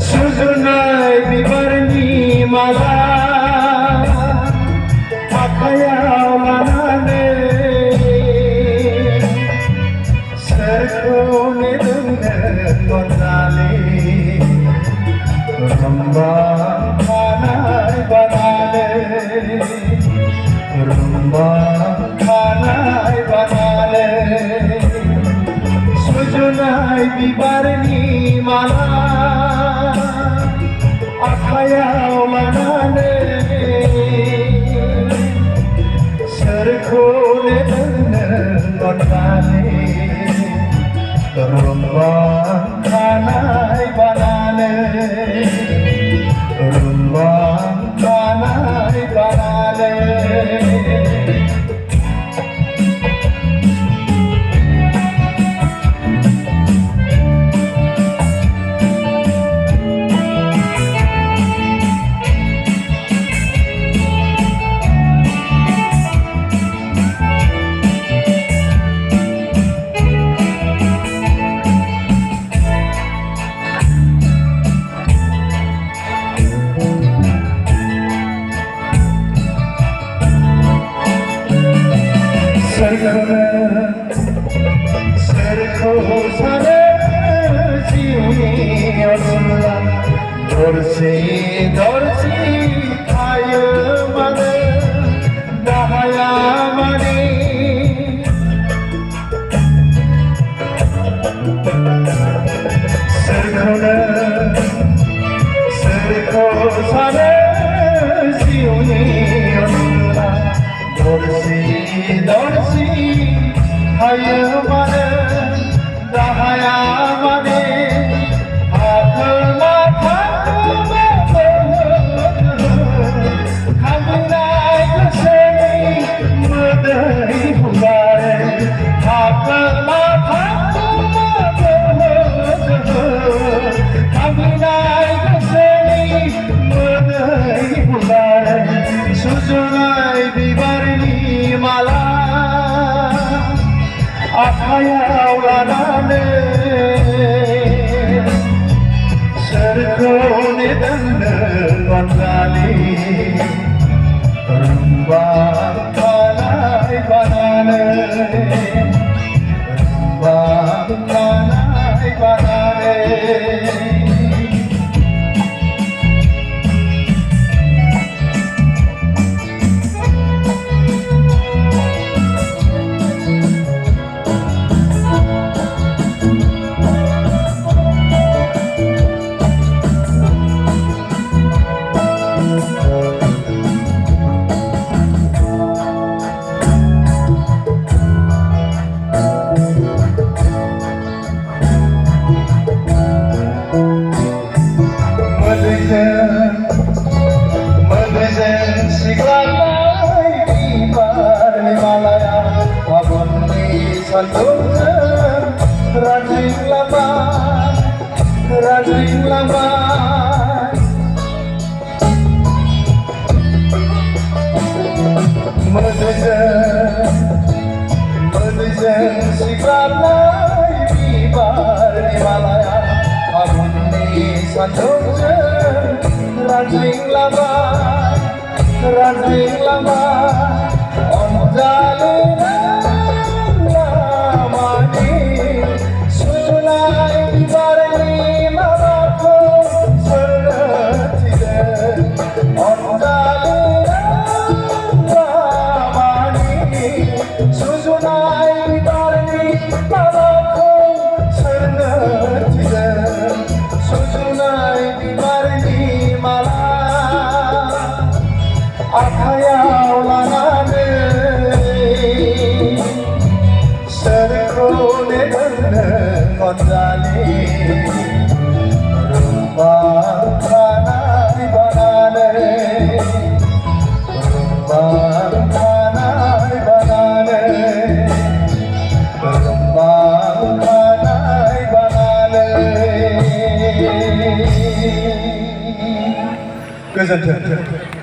सुजुनाय बिबारनि माला आखायाव लानानै सोरखौ नेदोंनो अननानै रुम्बां खानाय बानानै सुजुनाय बिबारनि माला आखायाव लानानै सोरखौ नेदोंनो अननानै रुम्बां खानाय बानानै सोरखौ सानो जिउनि अनला दरसे दरसे थायो मानो दाहाया माने सोरखौ सानो जिउनि अनला दरसे दरसे थायो मानो दाहाया माने आखोमा खामनाय गोसोनि मोदै हुगारो आखोमा खामनाय गोसोनि मोदै हुगारो सुजुनाय बिबारनि माला आखायाव लानानै सोरखौ नेदोंनो अननानै रुम्बां खानाय बानानै मोदैजों सिग्लाबनाय बिबारनि मालाया फागुननि सानदुंजों रानज्रिंलांबाय मोदैजों सिग्लाबनाय बिबारनि मालाया फागुननि सानदुंजों रानज्रिंलांबाय अनजालि लामानि सुजुनाय बिबारनि मालाखौ सोरनो थिदों अनजालि लामानि सुजुनाय बिबारनि मालाखौ सोरनो थिदों सुजुनाय बिबारनि माला आखायाव लानानै सोरखौ नेदोंनो अनजालि रुम्बां गोजोन्थों।